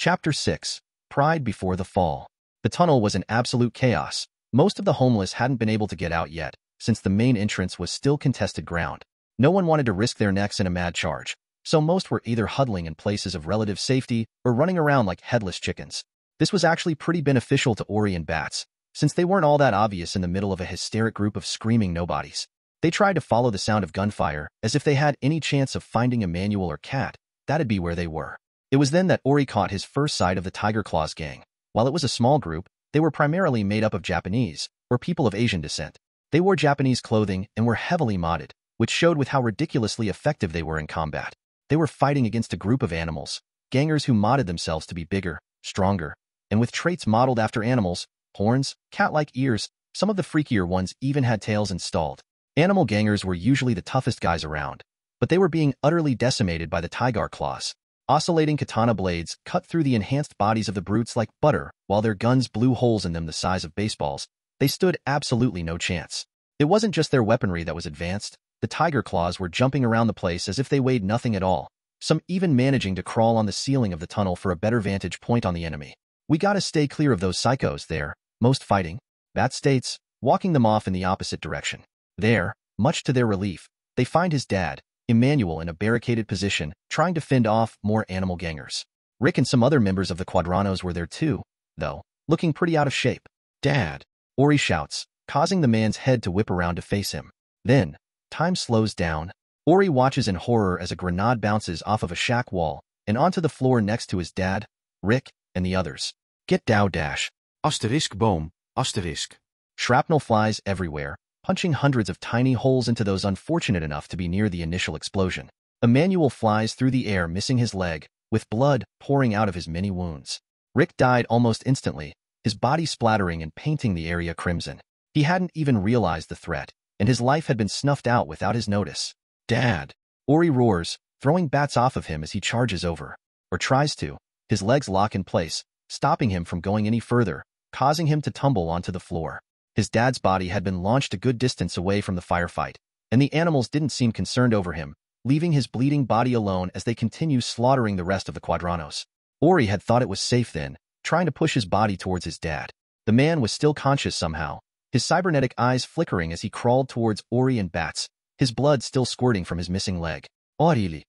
Chapter 6. Pride Before the Fall. The tunnel was an absolute chaos. Most of the homeless hadn't been able to get out yet, since the main entrance was still contested ground. No one wanted to risk their necks in a mad charge, so most were either huddling in places of relative safety or running around like headless chickens. This was actually pretty beneficial to Ori and Bats, since they weren't all that obvious in the middle of a hysteric group of screaming nobodies. They tried to follow the sound of gunfire, as if they had any chance of finding Emmanuel or Cat, that'd be where they were. It was then that Ori caught his first sight of the Tiger Claws gang. While it was a small group, they were primarily made up of Japanese, or people of Asian descent. They wore Japanese clothing and were heavily modded, which showed with how ridiculously effective they were in combat. They were fighting against a group of animals, gangers who modded themselves to be bigger, stronger, and with traits modeled after animals, horns, cat-like ears, some of the freakier ones even had tails installed. Animal gangers were usually the toughest guys around, but they were being utterly decimated by the Tiger Claws. Oscillating katana blades cut through the enhanced bodies of the brutes like butter, while their guns blew holes in them the size of baseballs. They stood absolutely no chance. It wasn't just their weaponry that was advanced. The Tiger Claws were jumping around the place as if they weighed nothing at all, some even managing to crawl on the ceiling of the tunnel for a better vantage point on the enemy. "We gotta stay clear of those psychos there, most fighting," Bat states, walking them off in the opposite direction. There, much to their relief, they find his dad, Emmanuel, in a barricaded position, trying to fend off more animal gangers. Rick and some other members of the Quadranos were there too, though, looking pretty out of shape. "Dad!" Ori shouts, causing the man's head to whip around to face him. Then, time slows down. Ori watches in horror as a grenade bounces off of a shack wall and onto the floor next to his dad, Rick, and the others. "Get down, dash. Asterisk boom, asterisk." Shrapnel flies everywhere, punching hundreds of tiny holes into those unfortunate enough to be near the initial explosion. Emmanuel flies through the air, missing his leg, with blood pouring out of his many wounds. Rick died almost instantly, his body splattering and painting the area crimson. He hadn't even realized the threat, and his life had been snuffed out without his notice. "Dad!" Ori roars, throwing Bats off of him as he charges over. Or tries to. His legs lock in place, stopping him from going any further, causing him to tumble onto the floor. His dad's body had been launched a good distance away from the firefight, and the animals didn't seem concerned over him, leaving his bleeding body alone as they continue slaughtering the rest of the Quadranos. Ori had thought it was safe then, trying to push his body towards his dad. The man was still conscious somehow, his cybernetic eyes flickering as he crawled towards Ori and Bats, his blood still squirting from his missing leg. "Ori,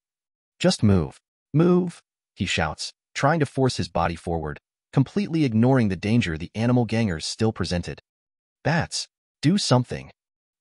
just move. Move," he shouts, trying to force his body forward, completely ignoring the danger the animal gangers still presented. "Bats, do something."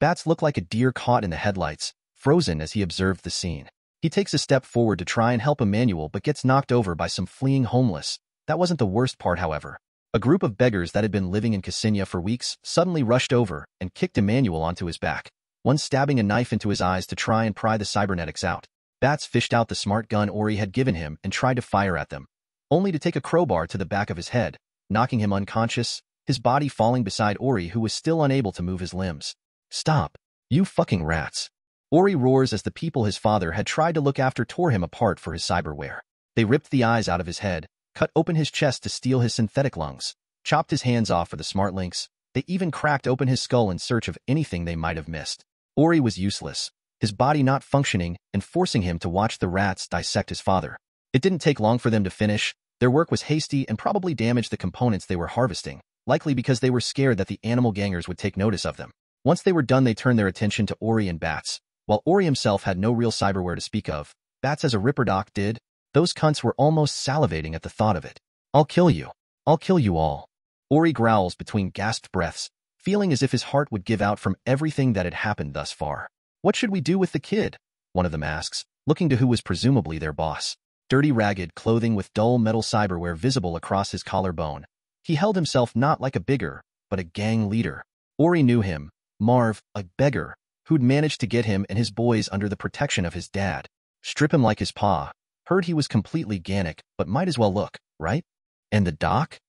Bats looked like a deer caught in the headlights, frozen as he observed the scene. He takes a step forward to try and help Emmanuel but gets knocked over by some fleeing homeless. That wasn't the worst part, however. A group of beggars that had been living in Ksenia for weeks suddenly rushed over and kicked Emmanuel onto his back, one stabbing a knife into his eyes to try and pry the cybernetics out. Bats fished out the smart gun Ori had given him and tried to fire at them, only to take a crowbar to the back of his head, knocking him unconscious, his body falling beside Ori, who was still unable to move his limbs. "Stop, you fucking rats." Ori roars as the people his father had tried to look after tore him apart for his cyberware. They ripped the eyes out of his head, cut open his chest to steal his synthetic lungs, chopped his hands off for the smart links. They even cracked open his skull in search of anything they might have missed. Ori was useless, his body not functioning and forcing him to watch the rats dissect his father. It didn't take long for them to finish. Their work was hasty and probably damaged the components they were harvesting, likely because they were scared that the animal gangers would take notice of them. Once they were done, they turned their attention to Ori and Bats. While Ori himself had no real cyberware to speak of, Bats as a Ripper Doc did. Those cunts were almost salivating at the thought of it. "I'll kill you. I'll kill you all." Ori growls between gasped breaths, feeling as if his heart would give out from everything that had happened thus far. "What should we do with the kid?" one of them asks, looking to who was presumably their boss. Dirty, ragged clothing with dull metal cyberware visible across his collarbone. He held himself not like a bigger, but a gang leader. Ori knew him, Marv, a beggar, who'd managed to get him and his boys under the protection of his dad. Strip him like his pa. Heard he was completely Ganic, but might as well look, right? And the doc?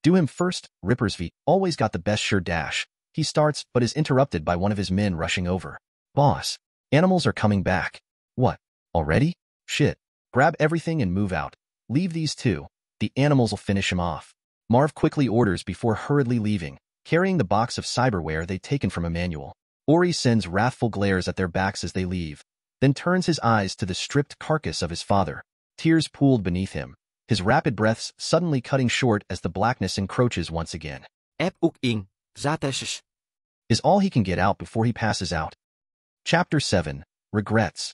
"Do him first." Ripper's V always got the best sure dash. He starts, but is interrupted by one of his men rushing over. "Boss, animals are coming back." "What? Already? Shit. Grab everything and move out. Leave these two. The animals'll finish him off." Marv quickly orders before hurriedly leaving, carrying the box of cyberware they'd taken from Emmanuel. Ori sends wrathful glares at their backs as they leave, then turns his eyes to the stripped carcass of his father. Tears pooled beneath him. his rapid breaths suddenly cutting short as the blackness encroaches once again. Ép uk ing, zatesh. Is all he can get out before he passes out. Chapter 7. Regrets.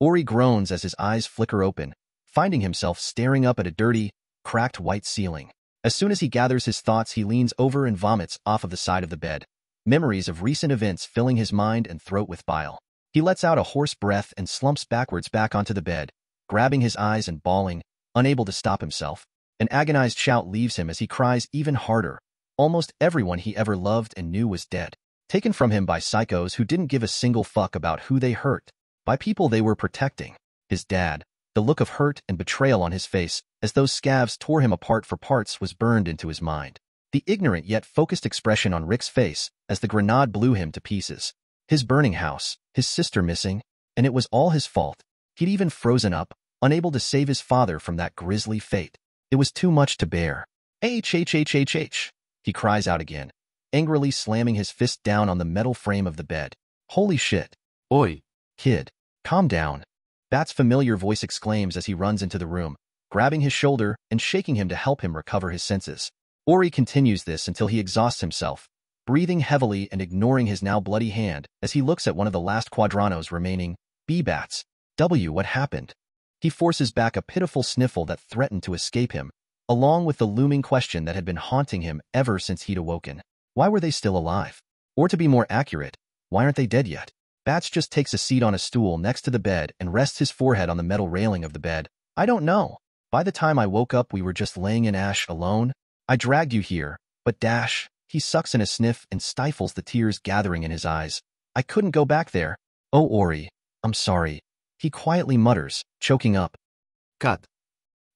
Ori groans as his eyes flicker open, finding himself staring up at a dirty, cracked white ceiling. As soon as he gathers his thoughts, he leans over and vomits off of the side of the bed, memories of recent events filling his mind and throat with bile. He lets out a hoarse breath and slumps backwards back onto the bed, grabbing his eyes and bawling, unable to stop himself. An agonized shout leaves him as he cries even harder. Almost everyone he ever loved and knew was dead, taken from him by psychos who didn't give a single fuck about who they hurt, by people they were protecting. His dad, the look of hurt and betrayal on his face as those scavs tore him apart for parts was burned into his mind. The ignorant yet focused expression on Rick's face as the grenade blew him to pieces. His burning house, his sister missing, and it was all his fault. He'd even frozen up, unable to save his father from that grisly fate. It was too much to bear. H, he cries out again, angrily slamming his fist down on the metal frame of the bed. Holy shit. Oi. Kid, calm down. Bat's familiar voice exclaims as he runs into the room, grabbing his shoulder and shaking him to help him recover his senses. Ori continues this until he exhausts himself, breathing heavily and ignoring his now bloody hand as he looks at one of the last quadranos remaining. Bats. What happened? He forces back a pitiful sniffle that threatened to escape him, along with the looming question that had been haunting him ever since he'd awoken. Why were they still alive? Or to be more accurate, why aren't they dead yet? Bats just takes a seat on a stool next to the bed and rests his forehead on the metal railing of the bed. I don't know. By the time I woke up, we were just laying in ash alone. I dragged you here, but he sucks in a sniff and stifles the tears gathering in his eyes. I couldn't go back there. Oh, Ori, I'm sorry. He quietly mutters, choking up. Cut.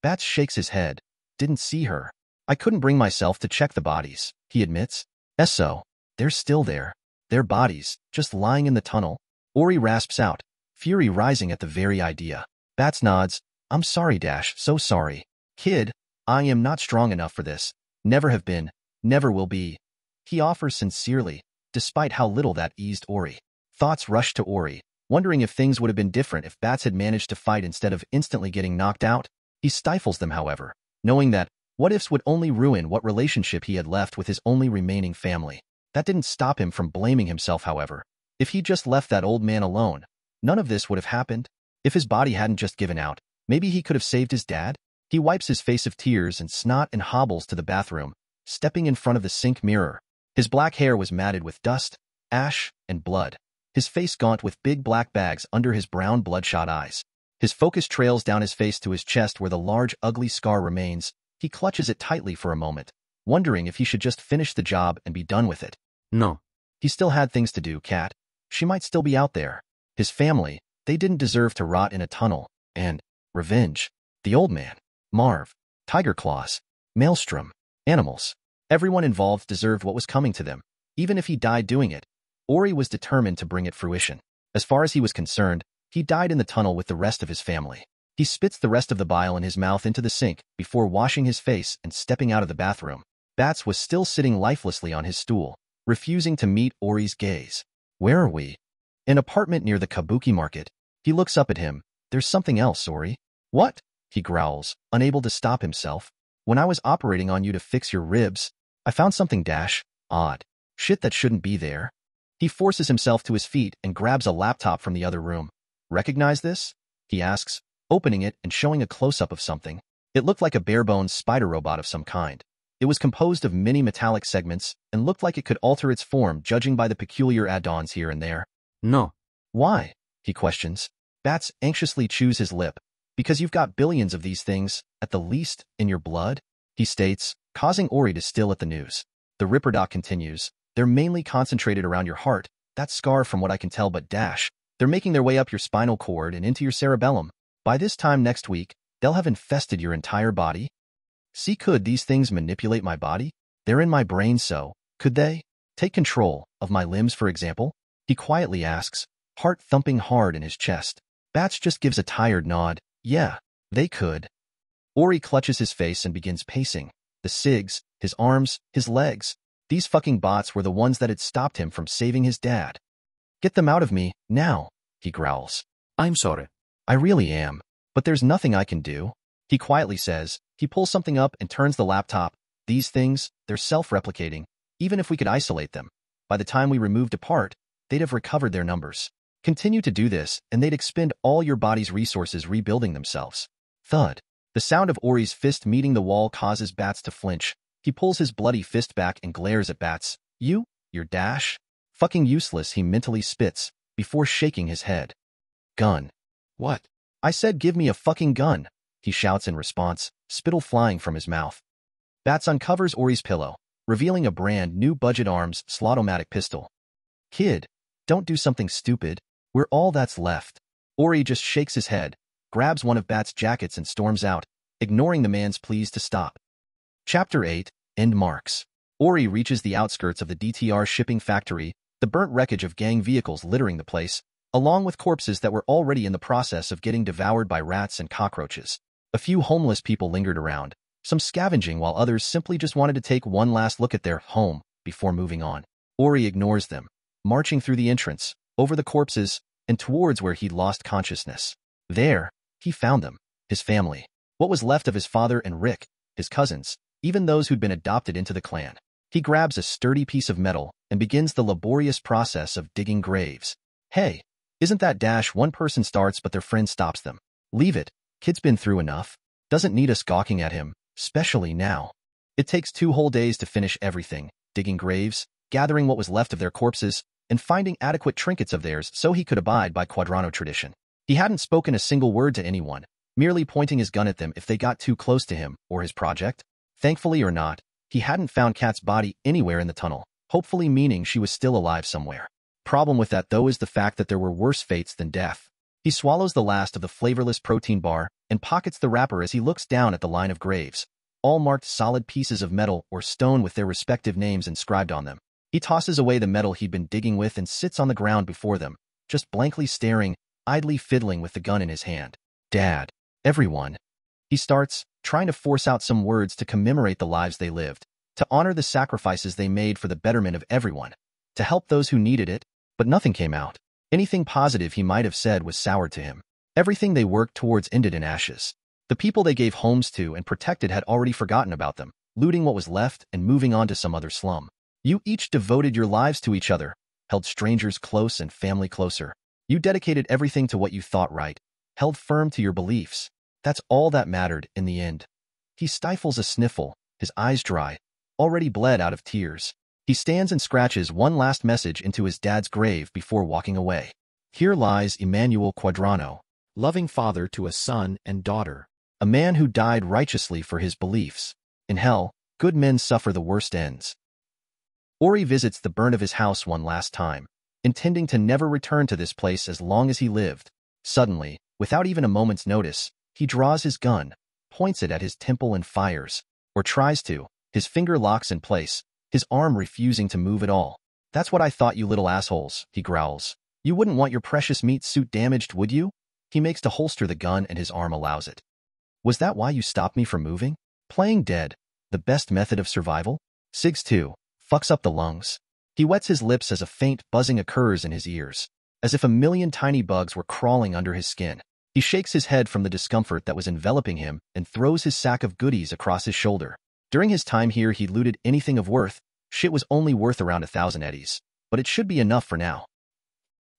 Bats shakes his head. Didn't see her. I couldn't bring myself to check the bodies, he admits. So, they're still there. Their bodies, just lying in the tunnel. Ori rasps out, fury rising at the very idea. Bats nods. I'm sorry, so sorry. Kid, I am not strong enough for this. Never have been, never will be. He offers sincerely, despite how little that eased Ori. Thoughts rush to Ori, wondering if things would have been different if Bats had managed to fight instead of instantly getting knocked out. He stifles them, however, knowing that what-ifs would only ruin what relationship he had left with his only remaining family. That didn't stop him from blaming himself, however. If he'd just left that old man alone, none of this would have happened. If his body hadn't just given out, maybe he could have saved his dad. He wipes his face of tears and snot and hobbles to the bathroom, stepping in front of the sink mirror. His black hair was matted with dust, ash, and blood, his face gaunt with big black bags under his brown bloodshot eyes. His focus trails down his face to his chest where the large, ugly scar remains. He clutches it tightly for a moment, wondering if he should just finish the job and be done with it. No. He still had things to do, Kat. She might still be out there. His family, they didn't deserve to rot in a tunnel. And revenge. The old man, Marv, Tiger Claws, Maelstrom, animals. Everyone involved deserved what was coming to them, even if he died doing it. Ori was determined to bring it fruition. As far as he was concerned, he died in the tunnel with the rest of his family. He spits the rest of the bile in his mouth into the sink before washing his face and stepping out of the bathroom. Bats was still sitting lifelessly on his stool, refusing to meet Ori's gaze. Where are we? An apartment near the Kabuki market. He looks up at him. There's something else, Ori. What? He growls, unable to stop himself. When I was operating on you to fix your ribs, I found something odd. Shit that shouldn't be there. He forces himself to his feet and grabs a laptop from the other room. Recognize this? He asks, opening it and showing a close-up of something. It looked like a bare-bones spider robot of some kind. It was composed of many metallic segments and looked like it could alter its form judging by the peculiar add-ons here and there. No. Why? He questions. Bats anxiously chews his lip. Because you've got billions of these things, at the least, in your blood, he states, causing Ori to still at the news. The Ripperdoc continues. They're mainly concentrated around your heart, that scar from what I can tell, but they're making their way up your spinal cord and into your cerebellum. By this time next week, they'll have infested your entire body. See, could these things manipulate my body? They're in my brain, so, could they? Take control of my limbs, for example? He quietly asks, heart thumping hard in his chest. Bats just gives a tired nod. Yeah, they could. Ori clutches his face and begins pacing. The SIGs, his arms, his legs. These fucking bots were the ones that had stopped him from saving his dad. Get them out of me, now, he growls. I'm sorry. I really am. But there's nothing I can do. He quietly says. He pulls something up and turns the laptop. These things, they're self-replicating. Even if we could isolate them, by the time we removed a part, they'd have recovered their numbers. Continue to do this, and they'd expend all your body's resources rebuilding themselves. Thud. The sound of Ori's fist meeting the wall causes Bats to flinch. He pulls his bloody fist back and glares at Bats. You're dash? Fucking useless, he mentally spits, before shaking his head. Gun. What? I said give me a fucking gun, he shouts in response, spittle flying from his mouth. Bats uncovers Ori's pillow, revealing a brand new Budget Arms slot-o-matic pistol. Kid, don't do something stupid. We're all that's left. Ori just shakes his head, grabs one of Bat's jackets and storms out, ignoring the man's pleas to stop. Chapter 8, End Marks. Ori reaches the outskirts of the DTR shipping factory, the burnt wreckage of gang vehicles littering the place, along with corpses that were already in the process of getting devoured by rats and cockroaches. A few homeless people lingered around, some scavenging while others simply just wanted to take one last look at their home before moving on. Ori ignores them, marching through the entrance, over the corpses, and towards where he'd lost consciousness. There, he found them, his family, what was left of his father and Rick, his cousins, even those who'd been adopted into the clan. He grabs a sturdy piece of metal and begins the laborious process of digging graves. Hey, isn't that dash? One person starts but their friend stops them. Leave it, kid's been through enough. Doesn't need us gawking at him, especially now. It takes 2 whole days to finish everything, digging graves, gathering what was left of their corpses, and finding adequate trinkets of theirs so he could abide by Quadrano tradition. He hadn't spoken a single word to anyone, merely pointing his gun at them if they got too close to him or his project. Thankfully or not, he hadn't found Kat's body anywhere in the tunnel, hopefully meaning she was still alive somewhere. Problem with that though is the fact that there were worse fates than death. He swallows the last of the flavorless protein bar and pockets the wrapper as he looks down at the line of graves, all marked solid pieces of metal or stone with their respective names inscribed on them. He tosses away the metal he'd been digging with and sits on the ground before them, just blankly staring, idly fiddling with the gun in his hand. Dad. Everyone. He starts, trying to force out some words to commemorate the lives they lived, to honor the sacrifices they made for the betterment of everyone, to help those who needed it, but nothing came out. Anything positive he might have said was soured to him. Everything they worked towards ended in ashes. The people they gave homes to and protected had already forgotten about them, looting what was left and moving on to some other slum. You each devoted your lives to each other, held strangers close and family closer. You dedicated everything to what you thought right, held firm to your beliefs. That's all that mattered in the end. He stifles a sniffle, his eyes dry, already bled out of tears. He stands and scratches one last message into his dad's grave before walking away. Here lies Emmanuel Quadrano, Loving father to a son and daughter. a man who died righteously for his beliefs. In hell, good men suffer the worst ends. Ori visits the burn of his house one last time, intending to never return to this place as long as he lived. Suddenly, without even a moment's notice, he draws his gun, points it at his temple and fires, or tries to. His finger locks in place, his arm refusing to move at all. That's what I thought, you little assholes, he growls. You wouldn't want your precious meat suit damaged, would you? He makes to holster the gun and his arm allows it. Was that why you stopped me from moving? Playing dead, the best method of survival? Sigs 2 fucks up the lungs. He wets his lips as a faint buzzing occurs in his ears, as if a million tiny bugs were crawling under his skin. He shakes his head from the discomfort that was enveloping him and throws his sack of goodies across his shoulder. During his time here he looted anything of worth. Shit was only worth around 1,000 eddies, but it should be enough for now.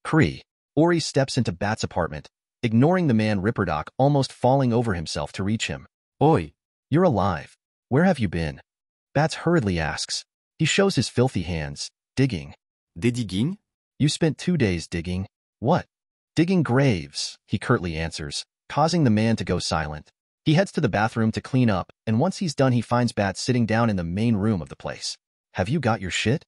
Cree. Ori steps into Bat's apartment, ignoring the man Ripperdoc almost falling over himself to reach him. Oi. You're alive. Where have you been? Bats hurriedly asks. He shows his filthy hands. Digging. Digging? You spent 2 days digging. What? Digging graves, he curtly answers, causing the man to go silent. He heads to the bathroom to clean up, and once he's done he finds Bat sitting down in the main room of the place. Have you got your shit?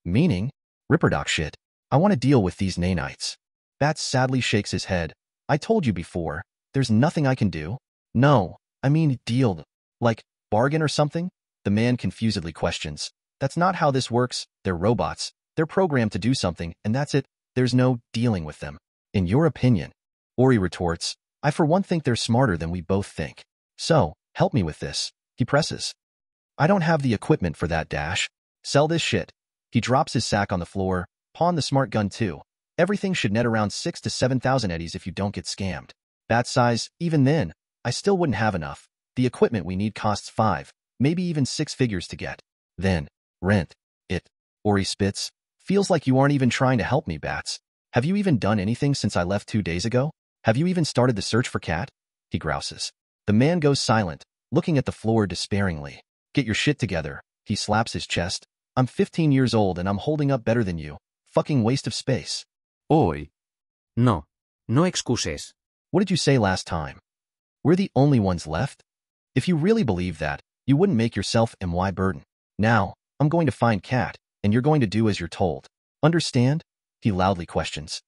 Meaning? Ripperdoc shit. I want to deal with these nanites. Bat sadly shakes his head. I told you before, there's nothing I can do. No, I mean deal. Like, bargain or something? The man confusedly questions. That's not how this works. They're robots. They're programmed to do something, and that's it. There's no dealing with them. In your opinion, Ori retorts, I for one think they're smarter than we both think. So, help me with this. He presses. I don't have the equipment for that, Dash. Sell this shit. He drops his sack on the floor. Pawn the smart gun too. Everything should net around 6,000 to 7,000 eddies if you don't get scammed. Bat size, even then, I still wouldn't have enough. The equipment we need costs 5, maybe even 6 figures to get. Then, rent. It. Ori spits. Feels like you aren't even trying to help me, Bats. Have you even done anything since I left 2 days ago? Have you even started the search for Cat? He grouses. The man goes silent, looking at the floor despairingly. Get your shit together. He slaps his chest. I'm 15 years old and I'm holding up better than you. Fucking waste of space. Oi. No. No excuses. What did you say last time? We're the only ones left? If you really believe that, you wouldn't make yourself my burden. Now, I'm going to find Cat, and you're going to do as you're told. Understand? He loudly questions.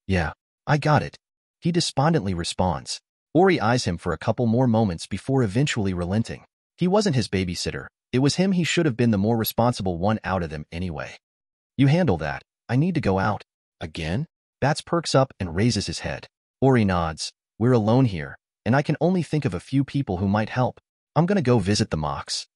Yeah, I got it. He despondently responds. Ori eyes him for a couple more moments before eventually relenting. He wasn't his babysitter. It was him. He should have been the more responsible one out of them anyway. You handle that. I need to go out. Again? Bats perks up and raises his head. Ori nods. We're alone here, and I can only think of a few people who might help. I'm gonna go visit the Mox.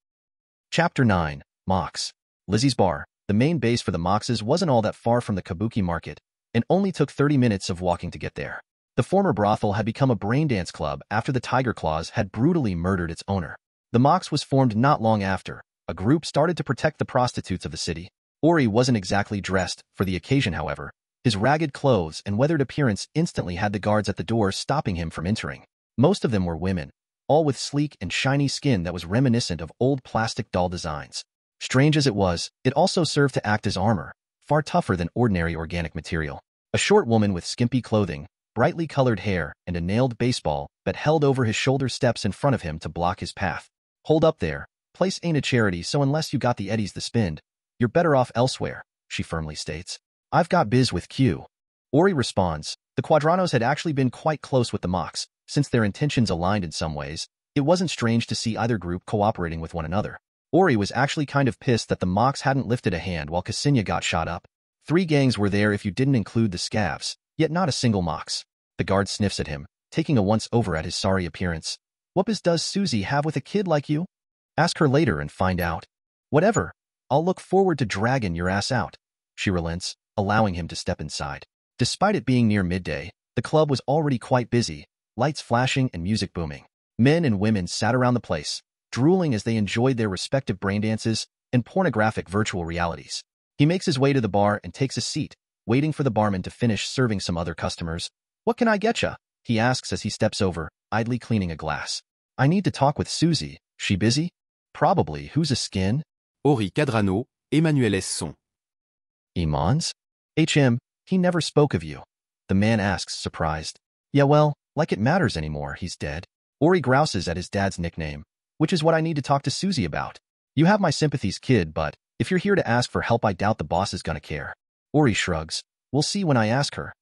Chapter 9. Mox. Lizzie's bar, the main base for the Moxes, wasn't all that far from the Kabuki market, and only took 30 minutes of walking to get there. The former brothel had become a braindance club after the Tiger Claws had brutally murdered its owner. The Mox was formed not long after. A group started to protect the prostitutes of the city. Ori wasn't exactly dressed for the occasion, however. His ragged clothes and weathered appearance instantly had the guards at the door stopping him from entering. Most of them were women, all with sleek and shiny skin that was reminiscent of old plastic doll designs. Strange as it was, it also served to act as armor, far tougher than ordinary organic material. A short woman with skimpy clothing, brightly colored hair, and a nailed baseball bat held over his shoulder steps in front of him to block his path. Hold up there. Place ain't a charity, so unless you got the eddies to spend, you're better off elsewhere, she firmly states. I've got biz with Q. Ori responds. The Quadranos had actually been quite close with the Mox. Since their intentions aligned in some ways, it wasn't strange to see either group cooperating with one another. Ori was actually kind of pissed that the Mox hadn't lifted a hand while Ksenia got shot up. 3 gangs were there if you didn't include the Scavs, yet not a single Mox. The guard sniffs at him, taking a once over at his sorry appearance. What biz does Susie have with a kid like you? Ask her later and find out. Whatever. I'll look forward to dragging your ass out. She relents, allowing him to step inside. Despite it being near midday, the club was already quite busy, lights flashing and music booming. Men and women sat around the place, drooling as they enjoyed their respective braindances and pornographic virtual realities. He makes his way to the bar and takes a seat, waiting for the barman to finish serving some other customers. What can I getcha? He asks as he steps over, idly cleaning a glass. I need to talk with Susie. She busy? Probably. Who's a skin? Ori Cadrano, Emmanuel Esson. Imans? He never spoke of you. The man asks, surprised. Yeah, well, like it matters anymore, he's dead. Ori grouses at his dad's nickname, which is what I need to talk to Susie about. You have my sympathies, kid, but if you're here to ask for help, I doubt the boss is gonna care. Ori shrugs. We'll see when I ask her.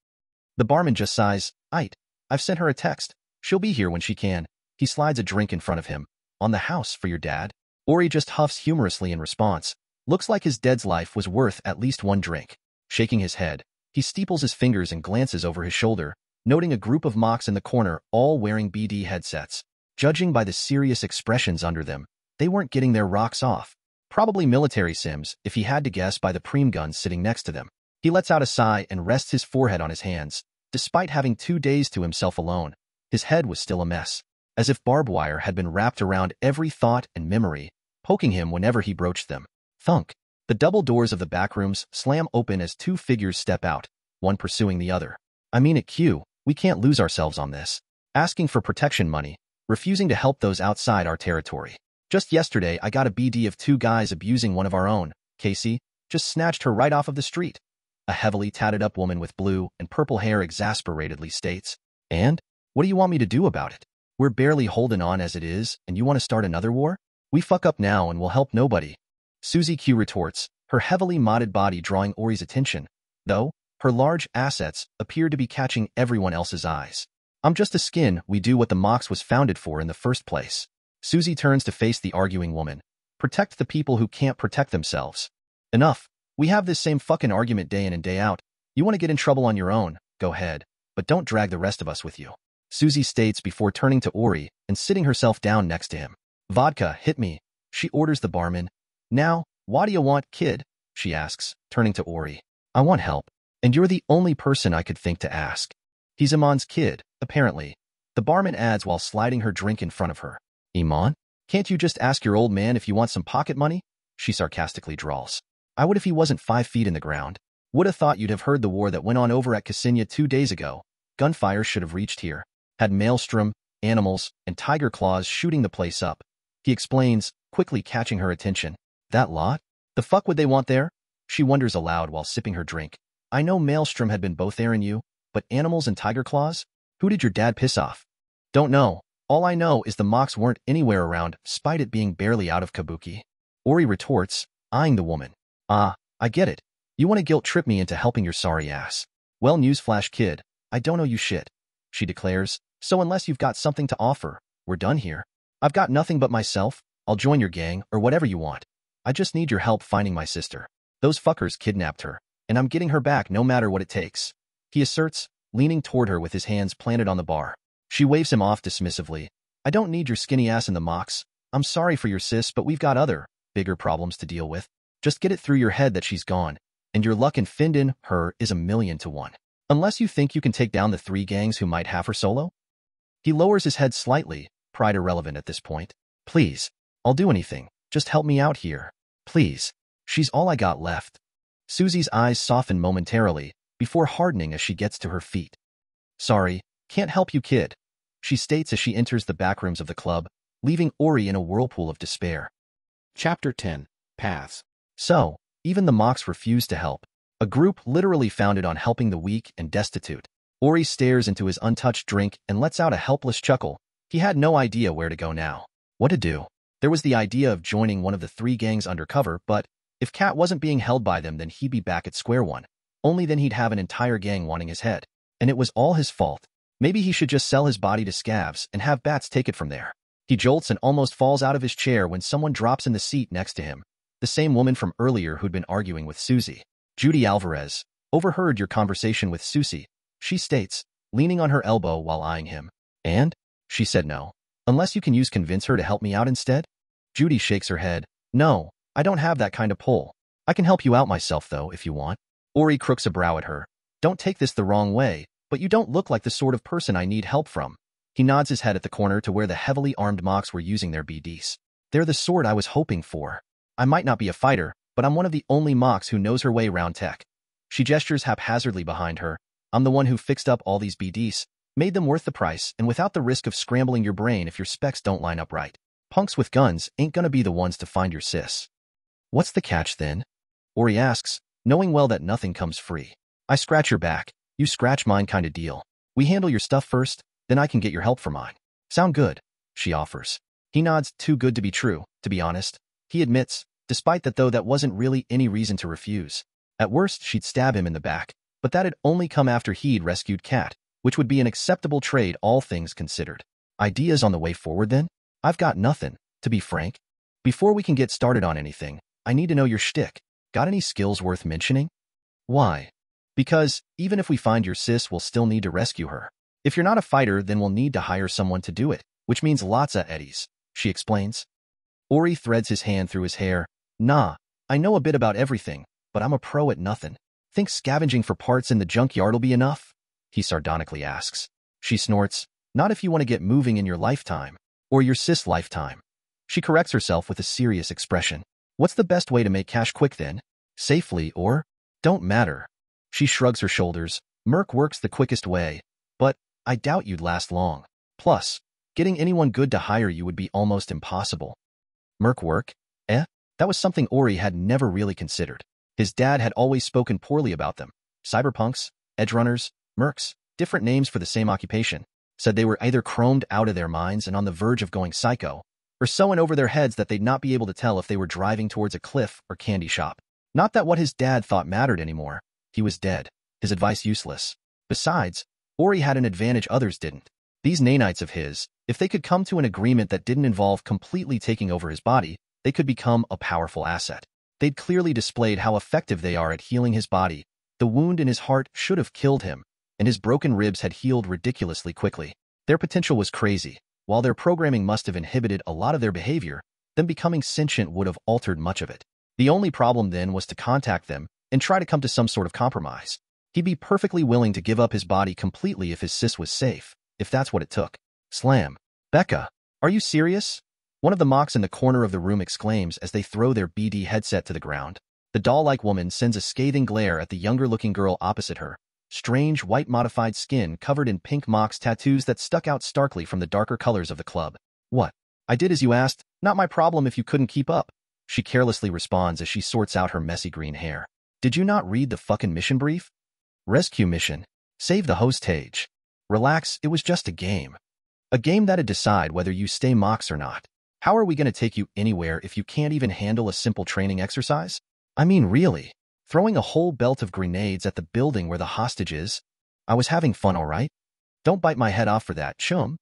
The barman just sighs. I've sent her a text. She'll be here when she can. He slides a drink in front of him. On the house for your dad? Ori just huffs humorously in response. Looks like his dad's life was worth at least 1 drink. Shaking his head, he steeples his fingers and glances over his shoulder, noting a group of Mox in the corner, all wearing BD headsets. Judging by the serious expressions under them, they weren't getting their rocks off. Probably military sims, if he had to guess by the preem guns sitting next to them. He lets out a sigh and rests his forehead on his hands. Despite having 2 days to himself alone, his head was still a mess, as if barbed wire had been wrapped around every thought and memory, poking him whenever he broached them. Thunk. The double doors of the back rooms slam open as 2 figures step out, one pursuing the other. I mean it, Q, we can't lose ourselves on this. Asking for protection money, refusing to help those outside our territory. Just yesterday, I got a BD of 2 guys abusing one of our own. Casey just snatched her right off of the street. A heavily tatted up woman with blue and purple hair exasperatedly states. And? What do you want me to do about it? We're barely holding on as it is, and you want to start another war? We fuck up now and we'll help nobody. Susie Q retorts, her heavily modded body drawing Ori's attention, though her large assets appear to be catching everyone else's eyes. I'm just a skin. We do what the Mox was founded for in the first place. Susie turns to face the arguing woman. Protect the people who can't protect themselves. Enough. We have this same fucking argument day in and day out. You want to get in trouble on your own, go ahead, but don't drag the rest of us with you. Susie states before turning to Ori and sitting herself down next to him. Vodka, hit me, she orders the barman. Now, what do you want, kid? She asks, turning to Ori. I want help, and you're the only person I could think to ask. He's Iman's kid, apparently. The barman adds while sliding her drink in front of her. Iman? Can't you just ask your old man if you want some pocket money? She sarcastically drawls. I would if he wasn't 5 feet in the ground. Would have thought you'd have heard the war that went on over at Ksinia 2 days ago. Gunfire should have reached here. Had maelstrom, animals, and tiger claws shooting the place up. He explains, quickly catching her attention. That lot? The fuck would they want there? She wonders aloud while sipping her drink. I know maelstrom had been both there and you, but animals and tiger claws? Who did your dad piss off? Don't know. All I know is the mocks weren't anywhere around, despite it being barely out of Kabuki. Ori retorts, eyeing the woman. Ah, I get it. You want to guilt-trip me into helping your sorry ass. Well, newsflash kid, I don't owe you shit, she declares, so unless you've got something to offer, we're done here. I've got nothing but myself, I'll join your gang, or whatever you want. I just need your help finding my sister. Those fuckers kidnapped her, and I'm getting her back no matter what it takes. He asserts, leaning toward her with his hands planted on the bar. She waves him off dismissively. I don't need your skinny ass in the mocks. I'm sorry for your sis, but we've got other, bigger problems to deal with. Just get it through your head that she's gone, and your luck in finding her is 1,000,000 to 1. Unless you think you can take down the 3 gangs who might have her solo? He lowers his head slightly, pride irrelevant at this point. Please, I'll do anything. Just help me out here. Please. She's all I got left. Susie's eyes soften momentarily, before hardening as she gets to her feet. Sorry, can't help you, kid, she states as she enters the back rooms of the club, leaving Ori in a whirlpool of despair. Chapter 10. Paths. So, even the mocks refuse to help. A group literally founded on helping the weak and destitute. Ori stares into his untouched drink and lets out a helpless chuckle. He had no idea where to go now. What to do? There was the idea of joining one of the 3 gangs undercover, but if Cat wasn't being held by them, then he'd be back at square one. Only then he'd have an entire gang wanting his head. And it was all his fault. Maybe he should just sell his body to scavs and have bats take it from there. He jolts and almost falls out of his chair when someone drops in the seat next to him. The same woman from earlier who'd been arguing with Susie. Judy Alvarez. Overheard your conversation with Susie, she states, leaning on her elbow while eyeing him. And? She said no. Unless you can use convince her to help me out instead? Judy shakes her head. No, I don't have that kind of pull. I can help you out myself, though, if you want. Ori crooks a brow at her. Don't take this the wrong way, but you don't look like the sort of person I need help from. He nods his head at the corner to where the heavily armed mocks were using their BDs. They're the sort I was hoping for. I might not be a fighter, but I'm one of the only mocks who knows her way around tech. She gestures haphazardly behind her. I'm the one who fixed up all these BDs, made them worth the price, and without the risk of scrambling your brain if your specs don't line up right. Punks with guns ain't gonna be the ones to find your sis. What's the catch then? Ori asks, knowing well that nothing comes free. I scratch your back, you scratch mine kind of deal. We handle your stuff first, then I can get your help for mine. Sound good? She offers. He nods, too good to be true, to be honest. He admits, despite that though that wasn't really any reason to refuse. At worst, she'd stab him in the back, but that'd only come after he'd rescued Cat, which would be an acceptable trade all things considered. Ideas on the way forward then? I've got nothing, to be frank. Before we can get started on anything, I need to know your shtick. Got any skills worth mentioning? Why? Because, even if we find your sis, we'll still need to rescue her. If you're not a fighter, then we'll need to hire someone to do it, which means lots of eddies, she explains. Ori threads his hand through his hair. Nah, I know a bit about everything, but I'm a pro at nothing. Think scavenging for parts in the junkyard'll be enough? He sardonically asks. She snorts. Not if you want to get moving in your lifetime. Or your sis' lifetime. She corrects herself with a serious expression. What's the best way to make cash quick then? Safely or? Don't matter. She shrugs her shoulders. Merc works the quickest way, but I doubt you'd last long. Plus, getting anyone good to hire you would be almost impossible. Merc work? That was something Ori had never really considered. His dad had always spoken poorly about them. Cyberpunks, edgerunners, mercs, different names for the same occupation, said they were either chromed out of their minds and on the verge of going psycho, or so in over their heads that they'd not be able to tell if they were driving towards a cliff or candy shop. Not that what his dad thought mattered anymore. He was dead. His advice useless. Besides, Ori had an advantage others didn't. These nanites of his, if they could come to an agreement that didn't involve completely taking over his body, they could become a powerful asset. They'd clearly displayed how effective they are at healing his body. The wound in his heart should have killed him, and his broken ribs had healed ridiculously quickly. Their potential was crazy. While their programming must have inhibited a lot of their behavior, them becoming sentient would have altered much of it. The only problem then was to contact them and try to come to some sort of compromise. He'd be perfectly willing to give up his body completely if his sis was safe, if that's what it took. Slam. Becca, are you serious? One of the mocks in the corner of the room exclaims as they throw their BD headset to the ground. The doll-like woman sends a scathing glare at the younger-looking girl opposite her. Strange, white-modified skin covered in pink mock's tattoos that stuck out starkly from the darker colors of the club. What? I did as you asked. Not my problem if you couldn't keep up. She carelessly responds as she sorts out her messy green hair. Did you not read the fucking mission brief? Rescue mission. Save the hostage. Relax, it was just a game. A game that'd decide whether you stay mocks or not. How are we going to take you anywhere if you can't even handle a simple training exercise? I mean, really. Throwing a whole belt of grenades at the building where the hostage is? I was having fun, all right? Don't bite my head off for that, chum.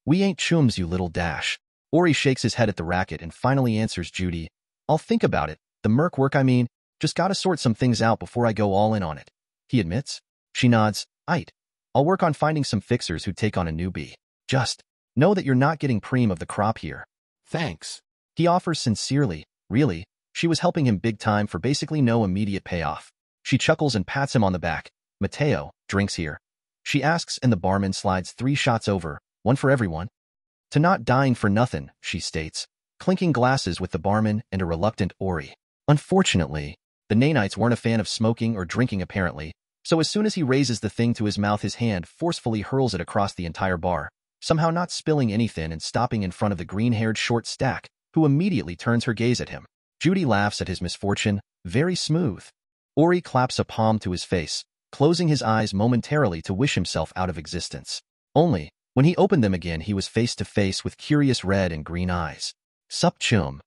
We ain't chums, you little dash. Ori shakes his head at the racket and finally answers Judy. I'll think about it. The merc work, I mean. Just gotta sort some things out before I go all in on it. He admits. She nods. Aight. I'll work on finding some fixers who'd take on a newbie. Just know that you're not getting cream of the crop here. Thanks. He offers sincerely. Really, she was helping him big time for basically no immediate payoff. She chuckles and pats him on the back. Mateo, drinks here. She asks and the barman slides 3 shots over, one for everyone. To not dying for nothing, she states, clinking glasses with the barman and a reluctant Ori. Unfortunately, the Nanites weren't a fan of smoking or drinking apparently, so as soon as he raises the thing to his mouth his hand forcefully hurls it across the entire bar, somehow not spilling anything and stopping in front of the green-haired short stack, who immediately turns her gaze at him. Judy laughs at his misfortune, very smooth. Ori claps a palm to his face, closing his eyes momentarily to wish himself out of existence. Only, when he opened them again he was face to face with curious red and green eyes. Sup chum.